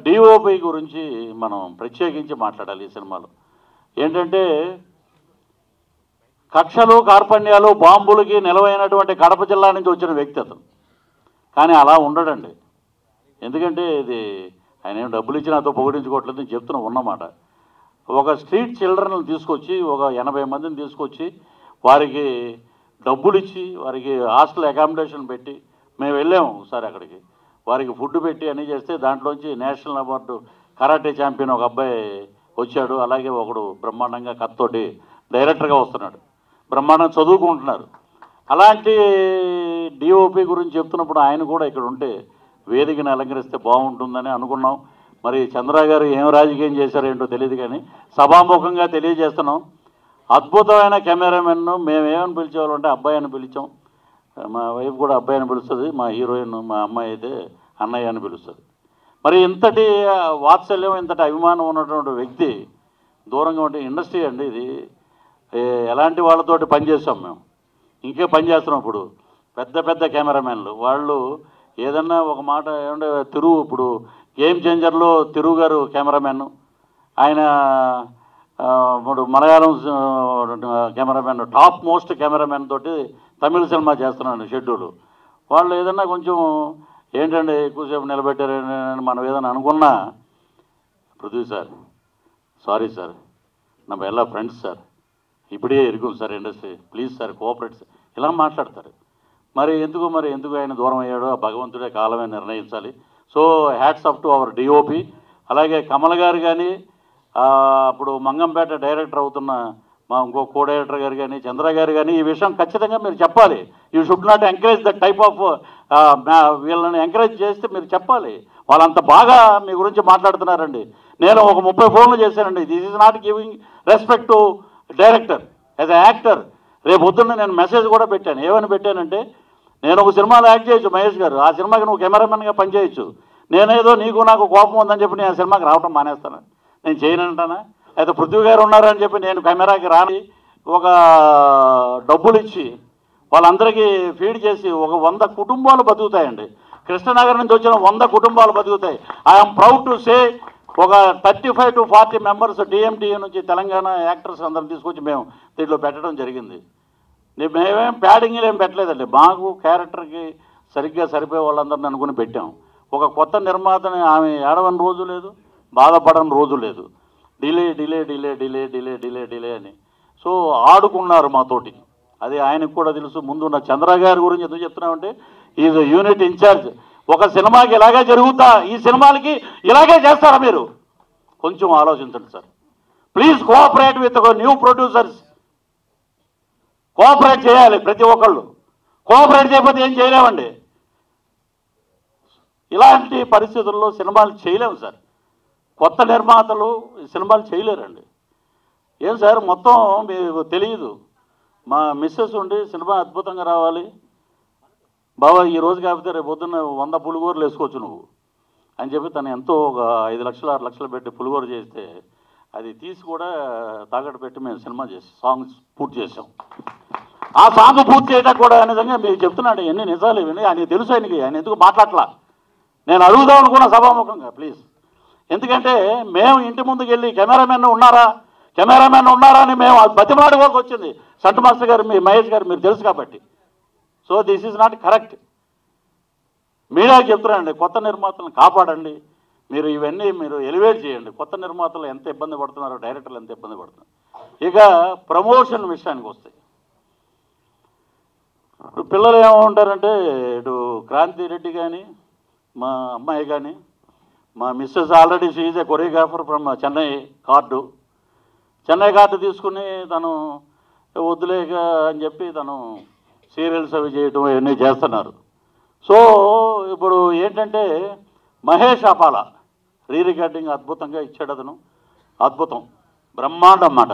డిఓపి గురించి మనం ప్రత్యేకించి మాట్లాడాలి ఈ సినిమాలో. ఏంటంటే కక్షలు, కార్పణ్యాలు, బాంబులకి నిలవైనటువంటి కడప జిల్లా నుంచి వచ్చిన వ్యక్తి అతను. కానీ అలా ఉండడండి. ఎందుకంటే ఇది ఆయన ఏం డబ్బులు ఇచ్చి నాతో పొగిడించుకోవట్లేదు, నేను చెప్తున్నా ఉన్నమాట. ఒక స్ట్రీట్ చిల్డ్రన్లు తీసుకొచ్చి, ఒక 80 మందిని తీసుకొచ్చి వారికి డబ్బులు ఇచ్చి, వారికి హాస్టల్ అకామిడేషన్ పెట్టి, మేము వెళ్ళాము ఒకసారి అక్కడికి, వారికి ఫుడ్ పెట్టి అన్నీ చేస్తే దాంట్లోంచి నేషనల్ అవార్డు కరాటే ఛాంపియన్ ఒక అబ్బాయి వచ్చాడు. అలాగే ఒకడు బ్రహ్మాండంగా కత్తోటి డైరెక్టర్గా వస్తున్నాడు, బ్రహ్మాండంగా చదువుకుంటున్నారు. అలాంటి డిఓపి గురించి చెప్తున్నప్పుడు ఆయన కూడా ఇక్కడ ఉంటే వేదికను అలంకరిస్తే బాగుంటుందని అనుకున్నాం. మరి చంద్ర గారు ఏం రాజకీయం చేశారేంటో తెలియదు కానీ సభాముఖంగా తెలియజేస్తున్నాం. అద్భుతమైన కెమెరామెన్ను మేమేమని పిలిచేవాళ్ళంటే అబ్బాయి అని పిలిచాం. మా వైఫ్ కూడా అబ్బాయి అని పిలుస్తుంది, మా హీరోయిన్ మా అమ్మాయి అయితే అన్నయ్య అని పిలుస్తుంది. మరి ఇంతటి వాత్సల్యం, ఇంతటి అభిమానం ఉన్నటువంటి వ్యక్తి దూరంగా ఉంటే ఇండస్ట్రీ అండి ఇది. ఎలాంటి వాళ్ళతోటి పనిచేస్తాం మేము, ఇంకే పని చేస్తున్నాం. ఇప్పుడు పెద్ద పెద్ద కెమెరామెన్లు వాళ్ళు ఏదన్నా ఒక మాట ఏమంటే ఇప్పుడు గేమ్ చేంజర్లో తిరుగు గారు కెమెరామెన్, ఆయన ఇప్పుడు Malayalam cameraman, top most cameraman తోటి తమిళ సినిమా చేస్తున్నాను షెడ్యూల్. వాళ్ళు ఏదన్నా కొంచెం ఏంటంటే ఎక్కువసేపు నిలబెట్టారని మనం ఏదైనా అనుకున్నా, పృథ్వీ సార్ సారీ సార్, நம்ம எல்லா ఫ్రెండ్స్ సార్, ఇప్పుడే ఇరుకుం sir industry, please sir cooperate sir, ఇలా మాట్లాడతారు. మరి ఎందుకు ఆయన దూరం అయ్యాడో ఆ భగవంతుడే కాలమే నిర్ణయించాలి. So hats up to our DOP. అలాగే కమల్ గారు కానీ, అప్పుడు మంగంపేట డైరెక్టర్ అవుతున్న మా ఇంకో కో డైరెక్టర్ గారు కానీ, చంద్ర గారు కానీ, ఈ విషయం ఖచ్చితంగా మీరు చెప్పాలి. You should not encourage that type of వీళ్ళని ఎంకరేజ్ చేస్తే మీరు చెప్పాలి. వాళ్ళంత బాగా మీ గురించి మాట్లాడుతున్నారండి. నేను ఒక 30 ఫోన్లు చేశానండి. This is not giving respect to director as a actor. రేపు పొద్దున్న నేను మెసేజ్ కూడా పెట్టాను. ఏమని పెట్టానంటే, నేను ఒక సినిమాలో యాక్ట్ చేయొచ్చు మహేష్ గారు, ఆ సినిమాకి నువ్వు కెమెరామెన్గా పనిచేయచ్చు. నేనేదో నాకు కోపం ఉందని చెప్పి నేను ఆ సినిమాకి రావటం మానేస్తాను, నేను చేయనంటానా? అయితే పృథ్వీ గారు ఉన్నారని చెప్పి నేను కెమెరాకి రాని ఒక డబ్బులు ఇచ్చి వాళ్ళందరికీ ఫీడ్ చేసి ఒక 100 కుటుంబాలు బతుకుతాయండి. కృష్ణనగర్ నుంచి వచ్చిన 100 కుటుంబాలు బతుకుతాయి. ఐఎమ్ ప్రౌడ్ టు సే ఒక 35 to 40 మెంబర్స్ డిఎంటీఏ నుంచి తెలంగాణ యాక్టర్స్ అందరం తీసుకొచ్చి మేము దీంట్లో పెట్టడం జరిగింది. మేమేం ప్యాడింగ్లు ఏం పెట్టలేదండి. మాకు క్యారెక్టర్కి సరిగ్గా సరిపోయే వాళ్ళందరిని అనుకుని పెట్టాం. ఒక కొత్త నిర్మాతని ఆమె ఏడవని రోజు లేదు, బాధపడని రోజు లేదు. Delay delay delay delay delay delay delay అని సో ఆడుకున్నారు మాతోటి. అది ఆయనకు కూడా తెలుసు. ముందున్న చంద్ర గారి గురించి ఎందుకు చెప్తున్నామంటే, ఈజ్ యూనిట్ ఇన్ఛార్జ్. ఒక సినిమాకి ఇలాగే జరుగుతా, ఈ సినిమాలకి ఇలాగే చేస్తారా మీరు? కొంచెం ఆలోచించండి sir. Please cooperate with new producers. Cooperate చేయాలి ప్రతి ఒక్కళ్ళు. కోఆపరేట్ చేయకపోతే ఏం చేయలేమండి. ఇలాంటి పరిస్థితుల్లో సినిమాలు చేయలేము సార్. కొత్త నిర్మాతలు సినిమాలు చేయలేరండి. ఏం సార్ మొత్తం మీకు తెలియదు. మా మిస్సెస్ ఉండి సినిమా అద్భుతంగా రావాలి బాబా, ఈ రోజు కాకపోతే రేపు పొద్దున్న 100 పులిగోరలు వేసుకోవచ్చు నువ్వు అని చెప్పి తను ఎంతో ఒక 5 లక్షలు 6 లక్షలు పెట్టి పులిగోర చేస్తే అది తీసి కూడా తాకట్టు పెట్టి మేము సినిమా చేసి సాంగ్స్ పూర్తి చేసాం. ఆ సాంగ్ పూర్తి చేయడానికి కూడా నిజంగా మీరు చెప్తున్నాడు ఎన్ని నిజాలు ఇవన్నీ ఆయనకి తెలుసు. ఆయన ఎందుకు మాట్లాడలా, నేను అడుగుదాం అనుకున్న సభాముఖంగా ప్లీజ్. ఎందుకంటే మేము ఇంటి ముందుకు వెళ్ళి కెమెరామెన్ ఉన్నారా అని మేము బతిమాడుకోవాల్సి వచ్చింది. సంటు మాస్టర్ గారు, మీ మహేష్ గారు మీరు తెలుసు కాబట్టి. So this is not correct. మీడియాకి చెప్తున్నానండి, కొత్త నిర్మాతలను కాపాడండి, మీరు ఇవన్నీ మీరు ఎలివేట్ చేయండి. కొత్త నిర్మాతలు ఎంత ఇబ్బంది పడుతున్నారో, డైరెక్టర్లు ఎంత ఇబ్బంది పడుతున్నారు. ఇక ప్రమోషన్ విషయానికి వస్తే పిల్లలు ఏమంటారంటే, ఇటు క్రాంతి రెడ్డి కానీ మా అమ్మాయి కానీ, మా missus already she's a choreographer from Chennai card తీసుకుని తను వద్దులేక అని చెప్పి తను సీరియల్స్ అవి చేయటం ఇవన్నీ చేస్తున్నారు. సో ఇప్పుడు ఏంటంటే మహేష్ అపాల రీ రికార్డింగ్ అద్భుతంగా ఇచ్చాడు. అతను అద్భుతం, బ్రహ్మాండం అన్నమాట.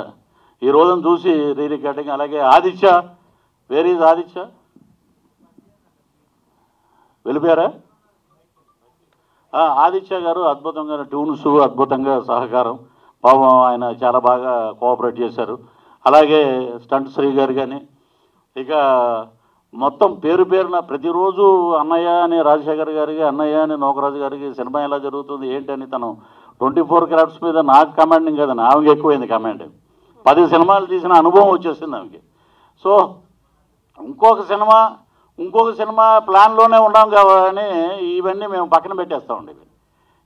ఈ రోజును చూసి రీ రికార్డింగ్. అలాగే ఆదిత్య, వేర్ ఈజ్ ఆదిత్య, వెళ్ళిపోయారా? ఆదిత్య గారు అద్భుతంగా ట్యూన్స్, అద్భుతంగా సహకారం, పాపం ఆయన చాలా బాగా కోఆపరేట్ చేశారు. అలాగే స్టంట్ శ్రీ గారు కానీ, ఇక మొత్తం పేరున ప్రతిరోజు అన్నయ్య అని రాజశేఖర్ గారికి, అన్నయ్య అని నోకరాజు గారికి సినిమా ఎలా జరుగుతుంది ఏంటని తను 24 క్రాఫ్ట్స్ మీద నాకు కమాండింగ్ కదండి, ఆమెకి ఎక్కువైంది కమాండ్. 10 సినిమాలు తీసిన అనుభవం వచ్చేసింది ఆమెకి. సో ఇంకొక సినిమా ప్లాన్లోనే ఉన్నాం కానీ ఇవన్నీ మేము పక్కన పెట్టేస్తూ ఉండేవి.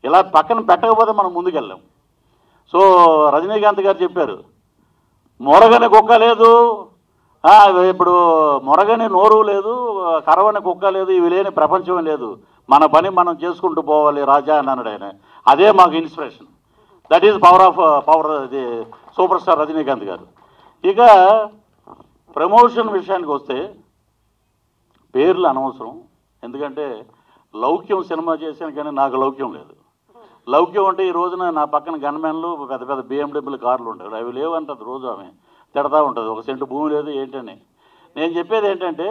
ఇలా పక్కన పెట్టకపోతే మనం ముందుకెళ్ళాం. సో రజనీకాంత్ గారు చెప్పారు, మొరగని కుక్క లేదు, ఇప్పుడు మొరగని నోరు లేదు, కరవని కుక్క లేదు, ఇవి లేని ప్రపంచం లేదు, మన పని మనం చేసుకుంటూ పోవాలి రాజా అని అన్నాడు ఆయన. అదే మాకు inspiration. That is power the super star Rajinikanth గారు. ఇక ప్రమోషన్ విషయానికి వస్తే పేర్లు అనవసరం. ఎందుకంటే లౌక్యం సినిమా చేశాను కానీ నాకు లౌక్యం లేదు. లౌక్యం అంటే ఈ రోజున నా పక్కన గన్మెన్లు పెద్ద పెద్ద BMW కార్లు ఉంటాయి, అవి లేవంటది. రోజు ఆమె తిడతా ఉంటుంది, 1 సెంటు భూమి లేదు ఏంటని. నేను చెప్పేది ఏంటంటే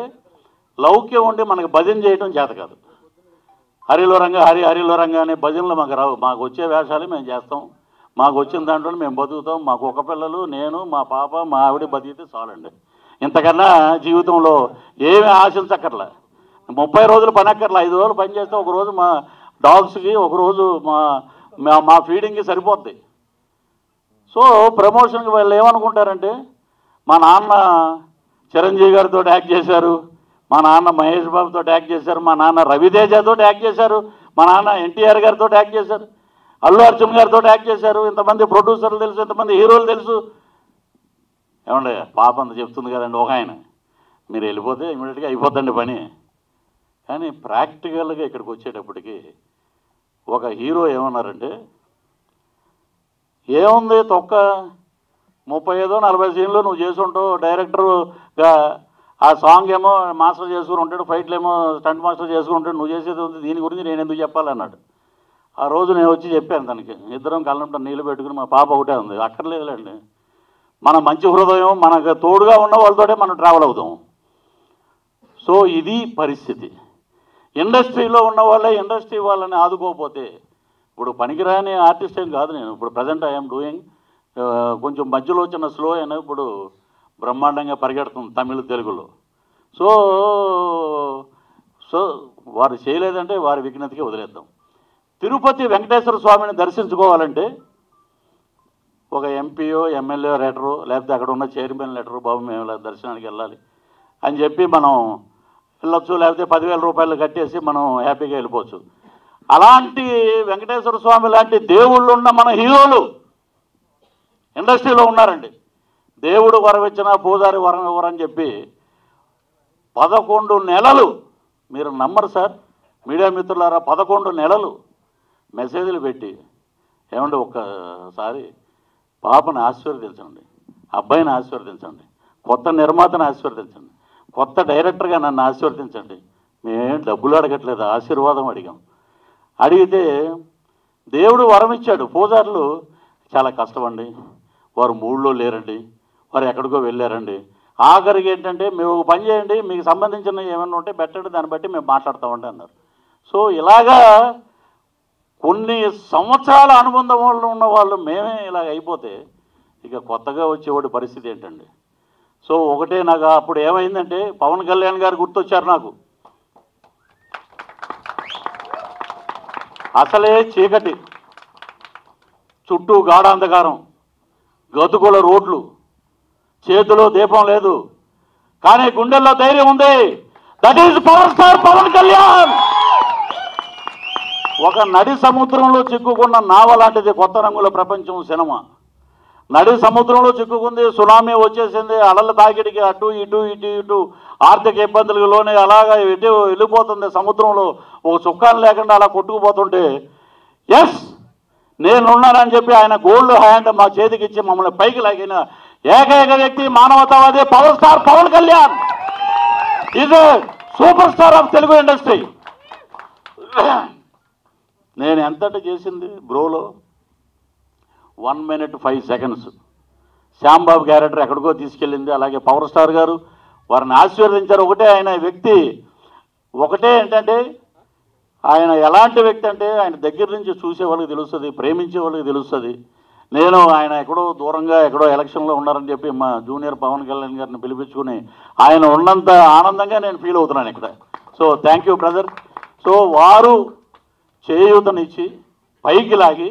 లౌక్యం ఉండి మనకు భజన చేయడం చేత కాదు. హరిలో రంగా అనే భజనలు మాకు రావు. మాకు వచ్చే వేషాలు మేము చేస్తాం, మాకు వచ్చిన దాంట్లో మేము బతుకుతాం. మాకు ఒక పిల్లలు, నేను, మా పాప, మా ఆవిడ బతికితే చాలండి. ఇంతకన్నా జీవితంలో ఏమీ ఆశించక్కర్లా. 30 రోజులు పని అక్కర్లా. 5 రోజులు పని చేస్తే ఒకరోజు మా డాగ్స్కి, ఒకరోజు మా ఫీడింగ్కి సరిపోద్ది. సో ప్రమోషన్కి వాళ్ళు ఏమనుకుంటారంటే, మా నాన్న చిరంజీవి గారితో యాక్ట్ చేశారు, మా నాన్న మహేష్ బాబుతో యాక్ట్ చేశారు, మా నాన్న రవితేజతో యాక్ట్ చేశారు, మా నాన్న NTR గారితో యాక్ట్ చేశారు, అల్లు అర్జున్ గారితో యాక్ట్ చేశారు, ఇంతమంది ప్రొడ్యూసర్లు తెలుసు, ఇంతమంది హీరోలు తెలుసు. ఏమండి పాప అంత చెప్తుంది కదండి ఒక ఆయన, మీరు వెళ్ళిపోతే ఇమీడియట్గా అయిపోద్దండి పని. కానీ ప్రాక్టికల్గా ఇక్కడికి వచ్చేటప్పటికి ఒక హీరో ఏమన్నారంటే, ఏముంది తొక్క 35-40 సీన్లు నువ్వు చేసి ఉంటావు, డైరెక్టర్గా ఆ సాంగ్ ఏమో మాస్టర్ చేసుకుని ఉంటాడు, ఫైట్లు ఏమో స్టంట్ మాస్టర్ చేసుకుని ఉంటాడు, నువ్వు చేసేది ఉంది, దీని గురించి నేను ఎందుకు చెప్పాలన్నాడు. ఆ రోజు నేను వచ్చి చెప్పాను తనకి, ఇద్దరం కళ్ళంట నీళ్ళు పెట్టుకుని, మా పాప ఒకటే ఉంది, అక్కర్లేదులేండి, మన మంచి హృదయం మనకు తోడుగా ఉన్న వాళ్ళతోటే మనం ట్రావెల్ అవుతాం. సో ఇది పరిస్థితి. ఇండస్ట్రీలో ఉన్న వాళ్ళే ఇండస్ట్రీ వాళ్ళని ఆదుకోకపోతే, ఇప్పుడు పనికిరాని ఆర్టిస్ట్ ఏం కాదు నేను. ఇప్పుడు ప్రజెంట్ ఐఎమ్ డూయింగ్ కొంచెం మధ్యలో చిన్న స్లో అయినా ఇప్పుడు బ్రహ్మాండంగా పరిగెడుతుంది తమిళ తెలుగులో. సో వారు చేయలేదంటే వారి విఘ్నతకి వదిలేద్దాం. తిరుపతి వెంకటేశ్వర స్వామిని దర్శించుకోవాలంటే ఒక ఎంపీఓ, ఎమ్మెల్యే లెటరు, లేకపోతే అక్కడ ఉన్న చైర్మన్ లెటరు, బాబు మేము దర్శనానికి వెళ్ళాలి అని చెప్పి మనం వెళ్ళొచ్చు, లేకపోతే 10,000 రూపాయలు కట్టేసి మనం హ్యాపీగా వెళ్ళిపోవచ్చు. అలాంటి వెంకటేశ్వర స్వామి లాంటి దేవుళ్ళు ఉన్న మన హీరోలు ఇండస్ట్రీలో ఉన్నారండి. దేవుడు వరవిచ్చిన పూజారి వరం ఇవ్వరని చెప్పి 11 నెలలు, మీరు నమ్మరు సార్ మీడియా మిత్రులారా, 11 నెలలు మెసేజ్లు పెట్టి, ఏమంటే ఒక్కసారి పాపను ఆశీర్వదించండి, అబ్బాయిని ఆశీర్వదించండి, కొత్త నిర్మాతను ఆశీర్వదించండి, కొత్త డైరెక్టర్గా నన్ను ఆశీర్వదించండి, మేమేం డబ్బులు అడగట్లేదు, ఆశీర్వాదం అడిగాం. అడిగితే దేవుడు వరం ఇచ్చాడు. పూజారులు చాలా కష్టమండి, వారు మూడ్లో లేరండి, వారు ఎక్కడికో వెళ్ళారండి, ఆఖరికి ఏంటంటే మేము ఒక పని చేయండి, మీకు సంబంధించిన ఏమైనా ఉంటే పెట్టండి, దాన్ని బట్టి మేము మాట్లాడతామండి అన్నారు. సో ఇలాగా కొన్ని సంవత్సరాల అనుబంధం వాళ్ళు ఉన్న వాళ్ళు మేమే ఇలాగ అయిపోతే ఇక కొత్తగా వచ్చేవాడి పరిస్థితి ఏంటండి? సో ఒకటే నాకు అప్పుడు ఏమైందంటే పవన్ కళ్యాణ్ గారు గుర్తొచ్చారు నాకు. అసలే చీకటి, చుట్టూ గాఢాంధకారం, గతుకుల రోడ్లు, చేతిలో దీపం లేదు, కానీ గుండెల్లో ధైర్యం ఉంది. That is power star Pawan Kalyan. ఒక నడి సముద్రంలో చిక్కుకున్న నావ లాంటిది కొత్త రంగుల ప్రపంచం సినిమా. నడి సముద్రంలో చిక్కుకుంది, సునామీ వచ్చేసింది, అలల తాకిడికి అటు ఇటు ఇటు ఇటు ఆర్థిక ఇబ్బందులకు లోనే అలాగా ఇటు వెళ్ళిపోతుంది. సముద్రంలో ఒక చుక్కాలు లేకుండా అలా కొట్టుకుపోతుంటే ఎస్ నేనున్నానని చెప్పి ఆయన గోల్డ్ హ్యాండ్ మా చేతికి ఇచ్చి మమ్మల్ని పైకి లాగిన ఏకైక వ్యక్తి మానవతావాది power star Pawan Kalyan. Is super star of Telugu industry. నేను ఎంతటి చేసింది బ్రోలో 1 minute 5 seconds. శ్యాంబాబు క్యారెక్టర్ ఎక్కడికో తీసుకెళ్ళింది. అలాగే పవర్ స్టార్ గారు వారిని ఆశీర్వదించారు. ఒకటే ఆయన వ్యక్తి, ఒకటే ఏంటంటే ఆయన ఎలాంటి వ్యక్తి అంటే ఆయన దగ్గర నుంచి చూసే వాళ్ళకి తెలుస్తుంది, ప్రేమించే వాళ్ళకి తెలుస్తుంది. నేను ఆయన ఎక్కడో దూరంగా ఎక్కడో ఎలక్షన్లో ఉన్నారని చెప్పి మా జూనియర్ పవన్ కళ్యాణ్ గారిని పిలిపించుకుని ఆయన ఉన్నంత ఆనందంగా నేను ఫీల్ అవుతున్నాను ఇక్కడ. So thank you brother. So వారు చేయూతనిచ్చి పైకి లాగి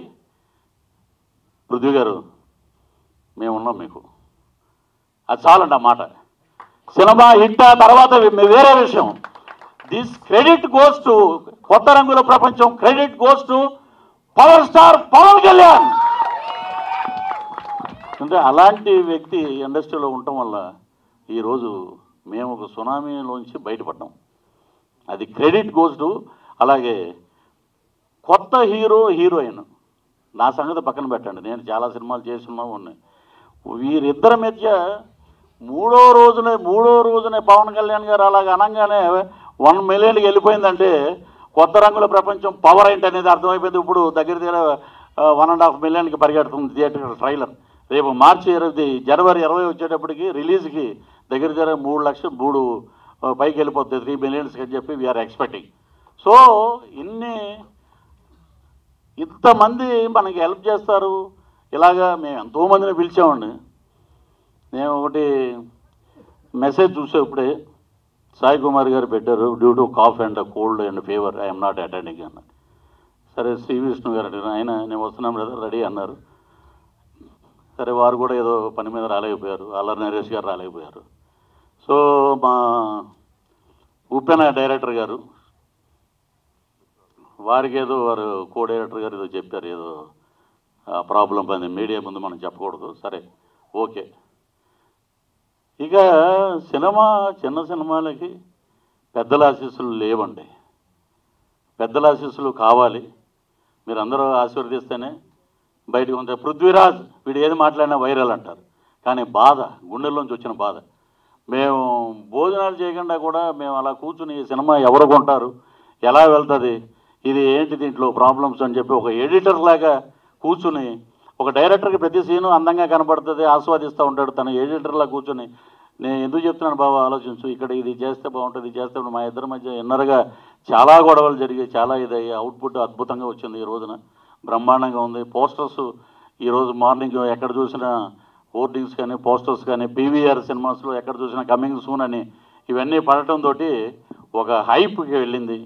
పృథ్వీ గారు మేమున్నాం మీకు, అది చాలండి ఆ మాట. సినిమా హిట్ తర్వాత వేరే విషయం. దిస్ క్రెడిట్ గోస్ టు కొత్త రంగుల ప్రపంచం, credit goes to power star Pawan Kalyan. అంటే అలాంటి వ్యక్తి ఇండస్ట్రీలో ఉండటం వల్ల ఈరోజు మేము ఒక సునామీలోంచి బయటపడ్డాం. అది క్రెడిట్ గోస్ టు. అలాగే కొత్త హీరో హీరోయిన్ నా సంగతి పక్కన పెట్టండి, నేను చాలా సినిమాలు చేస్తున్నా ఉన్నాయి. వీరిద్దరి మధ్య మూడో రోజునే పవన్ కళ్యాణ్ గారు అలాగ అనగానే 1 million వెళ్ళిపోయిందంటే కొత్త రంగుల ప్రపంచం పవర్ ఏంటి అనేది అర్థమైపోయింది. ఇప్పుడు దగ్గర 1.5 million పరిగెడుతుంది థియేటర్ ట్రైలర్. రేపు జనవరి 20 వచ్చేటప్పటికి రిలీజ్కి దగ్గర 3 లక్షలు 3 పైకి వెళ్ళిపోతుంది, 3 million అని చెప్పి వీఆర్ ఎక్స్పెక్టింగ్. సో ఇంతమంది మనకి హెల్ప్ చేస్తారు. ఇలాగా మేము ఎంతోమందిని పిలిచామండి. నేను ఒకటి మెసేజ్ చూసే ఇప్పుడే సాయి కుమార్ గారు పెట్టారు, due to cough and cold and fever I'm not attending అన్నారు. సరే శ్రీ విష్ణు గారు అంటే ఆయన నేను వస్తున్నాం కదా రెడీ అన్నారు. సరే వారు కూడా ఏదో పని మీద రాలేకపోయారు, అల్లరి నరేష్ గారు రాలేకపోయారు. సో మా ఉప్పెన డైరెక్టర్ గారు వారికి ఏదో వారు కో డైరెక్టర్ గారు ఏదో చెప్పారు, ఏదో ప్రాబ్లం పని మీడియా ముందు మనం చెప్పకూడదు. సరే ఓకే. ఇక చిన్న సినిమాలకి పెద్దల ఆశీస్సులు లేవండి. పెద్దల ఆశీస్సులు కావాలి. మీరందరూ ఆశీర్వదిస్తేనే బయటకు ఉంటాయి. పృథ్వీరాజ్ వీడు ఏది మాట్లాడినా వైరల్ అంటారు, కానీ బాధ గుండెల్లోంచి వచ్చిన బాధ. మేము భోజనాలు చేయకుండా కూడా మేము అలా కూర్చుని ఈ సినిమా ఎవరు కొంటారు, ఎలా వెళ్తుంది, ఇది ఏంటి దీంట్లో ప్రాబ్లమ్స్ అని చెప్పి ఒక ఎడిటర్ లాగా కూర్చుని, ఒక డైరెక్టర్కి ప్రతి సీను అందంగా కనపడుతుంది, ఆస్వాదిస్తూ ఉంటాడు. తన ఎడిటర్లా కూర్చొని నేను ఎందుకు చెప్తున్నాను బాబా ఆలోచించు, ఇక్కడ ఇది చేస్తే బాగుంటుంది, ఇది చేస్తే మా ఇద్దరి మధ్య ఇన్నర్గా చాలా గొడవలు జరిగాయి, చాలా ఇదయ్యి. అవుట్పుట్ అద్భుతంగా వచ్చింది, ఈ రోజున బ్రహ్మాండంగా ఉంది. పోస్టర్స్ ఈరోజు మార్నింగ్ ఎక్కడ చూసినా హోర్డింగ్స్ కానీ పోస్టర్స్ కానీ పీవీఆర్ సినిమాస్లో ఎక్కడ చూసినా కమింగ్ సూన్ అని ఇవన్నీ పడటంతో ఒక హైప్కి వెళ్ళింది.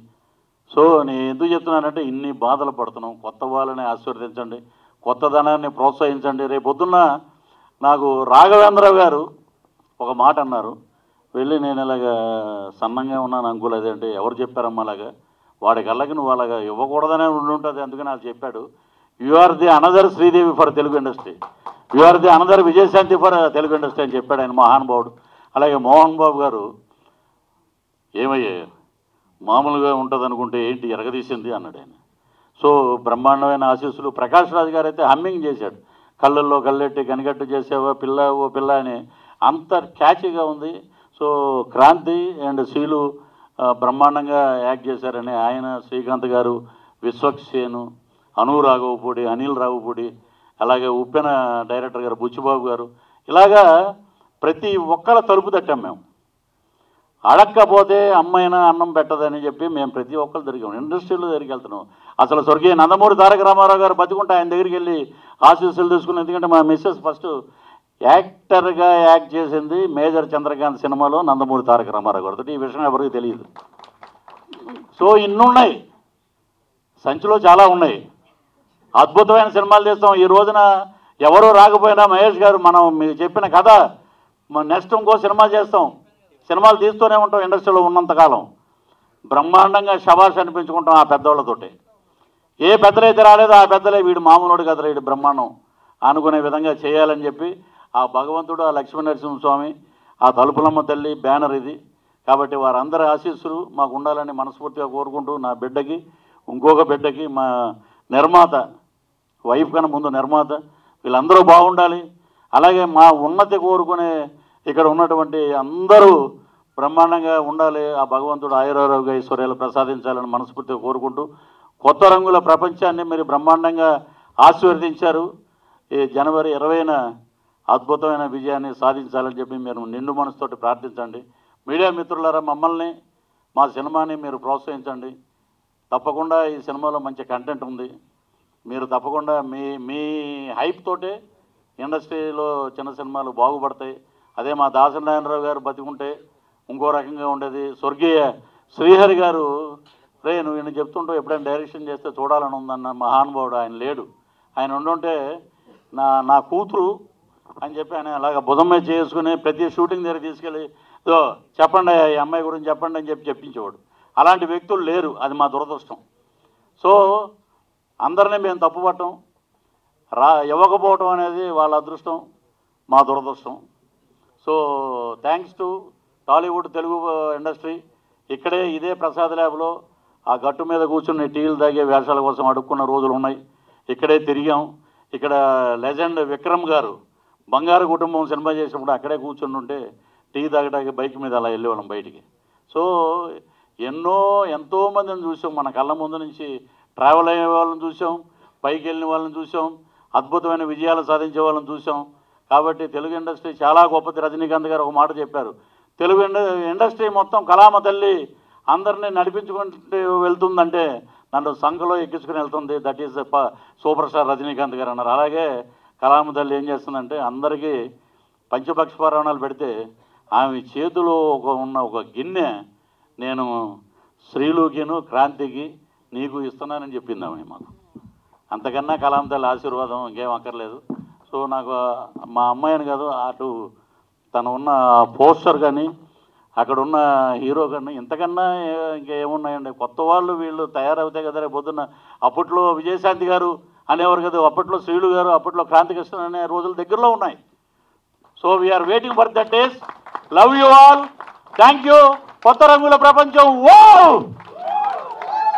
సో నేను ఎందుకు చెప్తున్నానంటే ఇన్ని బాధలు పడుతున్నాం. కొత్త వాళ్ళని ఆశీర్వదించండి, కొత్తదనాన్ని ప్రోత్సహించండి. రేపు పొద్దున్న నాకు రాఘవేంద్రరావు గారు ఒక మాట అన్నారు, వెళ్ళి నేను ఇలాగా సన్నంగా ఉన్నాను అంకుల్, అదేంటే ఎవరు చెప్పారమ్మా అలాగా, వాడి కళ్ళకి నువ్వు అలాగా ఇవ్వకూడదనే ఉండి ఉంటుంది, అందుకని నాకు చెప్పాడు. You are the another Sridevi for Telugu industry, you are the another Vijayashanti for Telugu industry అని చెప్పాడు ఆయన మహానుభావుడు. అలాగే మోహన్ బాబు గారు ఏమయ్యారు, మామూలుగా ఉంటుంది అనుకుంటే ఏంటి ఎరగదీసింది అన్నాడు ఆయన. సో బ్రహ్మాండమైన ఆశీస్సులు. ప్రకాష్ రాజ్ గారు అయితే హమ్మింగ్ చేశాడు, కళ్ళల్లో కళ్ళెట్టి కనిగట్టు చేసావా పిల్ల ఓ పిల్ల అని, అంత క్యాచీగా ఉంది. సో క్రాంతి అండ్ శీలు బ్రహ్మాండంగా యాక్ట్ చేశారని ఆయన, శ్రీకాంత్ గారు, విశ్వక్సేను, అను రాఘవపూడి, అనిల్ రాఘవపూడి, అలాగే ఉప్పెన డైరెక్టర్ గారు బుచ్చిబాబు గారు, ఇలాగా ప్రతి ఒక్కళ్ళ తలుపు తట్టాం మేము. అడక్కపోతే అమ్మైనా అన్నం పెట్టదని చెప్పి మేము ప్రతి ఒక్కరు తిరిగాం, ఇండస్ట్రీలో దగ్గరికి వెళ్తున్నాం. అసలు స్వర్గీయ నందమూరి తారక రామారావు గారు బతికుంటే ఆయన దగ్గరికి వెళ్ళి ఆశీస్సులు తీసుకుని, ఎందుకంటే మా మిస్సెస్ ఫస్ట్ యాక్టర్గా యాక్ట్ చేసింది మేజర్ చంద్రకాంత్ సినిమాలో నందమూరి తారక రామారావు గారితో. ఈ విషయం ఎవరికి తెలియదు. సో ఇన్నున్నాయి, సంచిలో చాలా ఉన్నాయి, అద్భుతమైన సినిమాలు చేస్తాం. ఈ రోజున ఎవరూ రాకపోయినా మహేష్ గారు మనం మీకు చెప్పిన కథ నెక్స్ట్ ఇంకో సినిమా చేస్తాం, సినిమాలు తీస్తూనే ఉంటాం ఇండస్ట్రీలో ఉన్నంతకాలం. బ్రహ్మాండంగా శభాష్ అనిపించుకుంటాం ఆ పెద్దవాళ్ళతోటి. ఏ పెద్దలైతే రాలేదో ఆ పెద్దలే వీడు మామూలుడు కదరా వీడు బ్రహ్మాండం అనుకునే విధంగా చేయాలని చెప్పి ఆ భగవంతుడు, ఆ లక్ష్మీనరసింహస్వామి, ఆ తలుపులమ్మ తల్లి బ్యానర్ ఇది. కాబట్టి వారందరి ఆశీస్సులు మాకు ఉండాలని మనస్ఫూర్తిగా కోరుకుంటూ, నా బిడ్డకి ఇంకొక బిడ్డకి మా నిర్మాత వైఫ్ కన్నా ముందు నిర్మాత వీళ్ళందరూ బాగుండాలి. అలాగే మా ఉన్నతి కోరుకునే ఇక్కడ ఉన్నటువంటి అందరూ బ్రహ్మాండంగా ఉండాలి. ఆ భగవంతుడు ఆయురారోగ్య ఐశ్వర్యాలు ప్రసాదించాలని మనస్ఫూర్తిగా కోరుకుంటూ, కొత్త రంగుల ప్రపంచాన్ని మీరు బ్రహ్మాండంగా ఆశీర్వదించారు. ఈ జనవరి 20న అద్భుతమైన విజయాన్ని సాధించాలని చెప్పి మీరు నిండు మనసుతోటి ప్రార్థించండి. మీడియా మిత్రులారా, మమ్మల్ని మా సినిమాని మీరు ప్రోత్సహించండి. తప్పకుండా ఈ సినిమాలో మంచి కంటెంట్ ఉంది. మీరు తప్పకుండా మీ హైప్ తోటే ఇండస్ట్రీలో చిన్న సినిమాలు బాగుపడతాయి. అదే మా దాసనారాయణరావు గారు బతికుంటే ఇంకో రకంగా ఉండేది. స్వర్గీయ శ్రీహరి గారు, రే నువ్వు ఈయన చెప్తుంటూ ఎప్పుడైనా డైరెక్షన్ చేస్తే చూడాలని ఉందన్న మహానుభావుడు. ఆయన లేడు. ఆయన ఉండుంటే నా కూతురు అని చెప్పి ఆయన అలాగ భుజం మీద చేసుకుని ప్రతి షూటింగ్ దగ్గర తీసుకెళ్ళి చెప్పండి ఈ అమ్మాయి గురించి చెప్పండి అని చెప్పి చెప్పించేవాడు. అలాంటి వ్యక్తులు లేరు, అది మా దురదృష్టం. సో అందరినీ మేము తప్పుపట్టం, ఇవ్వకపోవటం అనేది వాళ్ళ అదృష్టం, మా దురదృష్టం. So thanks to Tollywood Telugu industry. ఇక్కడే ఇదే ప్రసాద్ ల్యాబ్లో ఆ గట్టు మీద కూర్చుని టీలు తాగే వేషాల కోసం అడుక్కున్న రోజులు ఉన్నాయి. ఇక్కడే తిరిగాం. ఇక్కడ లెజెండ్ విక్రమ్ గారు బంగారు కుటుంబం సినిమా చేసినప్పుడు అక్కడే కూర్చుని ఉంటే టీ తాగడానికి బైక్ మీద అలా వెళ్ళేవాళ్ళం బయటికి. సో ఎంతోమందిని చూసాం, మన కళ్ళ ముందు నుంచి ట్రావెల్ అయ్యే వాళ్ళని చూసాం, పైకి వెళ్ళిన వాళ్ళని చూసాం, అద్భుతమైన విజయాలు సాధించే వాళ్ళని చూసాం. కాబట్టి తెలుగు ఇండస్ట్రీ చాలా గొప్పది. రజనీకాంత్ గారు ఒక మాట చెప్పారు, తెలుగు ఇండస్ట్రీ మొత్తం కళామ తల్లి అందరినీ నడిపించుకుంటూ వెళ్తుందంటే నన్ను సంఖలో ఎక్కించుకుని వెళ్తుంది, that is super star Rajinikanth గారు అన్నారు. అలాగే కళామ తల్లి ఏం చేస్తుందంటే అందరికీ పంచపక్ష పరమాణాలు పెడితే ఆమె చేతిలో ఉన్న ఒక గిన్నె నేను శ్రీలుకిను క్రాంతికి నీకు ఇస్తున్నానని చెప్పింది ఆమె మాకు. అంతకన్నా కళామ తల్లి ఆశీర్వాదం ఇంకేం అక్కర్లేదు. సో నాకు మా అమ్మాయిని కాదు, అటు తను ఉన్న పోస్టర్ కానీ అక్కడ ఉన్న హీరో కానీ ఇంతకన్నా ఇంకేమున్నాయండి. కొత్త వాళ్ళు వీళ్ళు తయారవుతాయి కదా రేపు పొద్దున్న. అప్పట్లో విజయశాంతి గారు అనేవారు కదా, అప్పట్లో శ్రీలు గారు, అప్పట్లో క్రాంతికృష్ణ అనే రోజులు దగ్గరలో ఉన్నాయి. So we are waiting for that days. Love you all. Thank you. కొత్త రంగుల ప్రపంచం. ఓ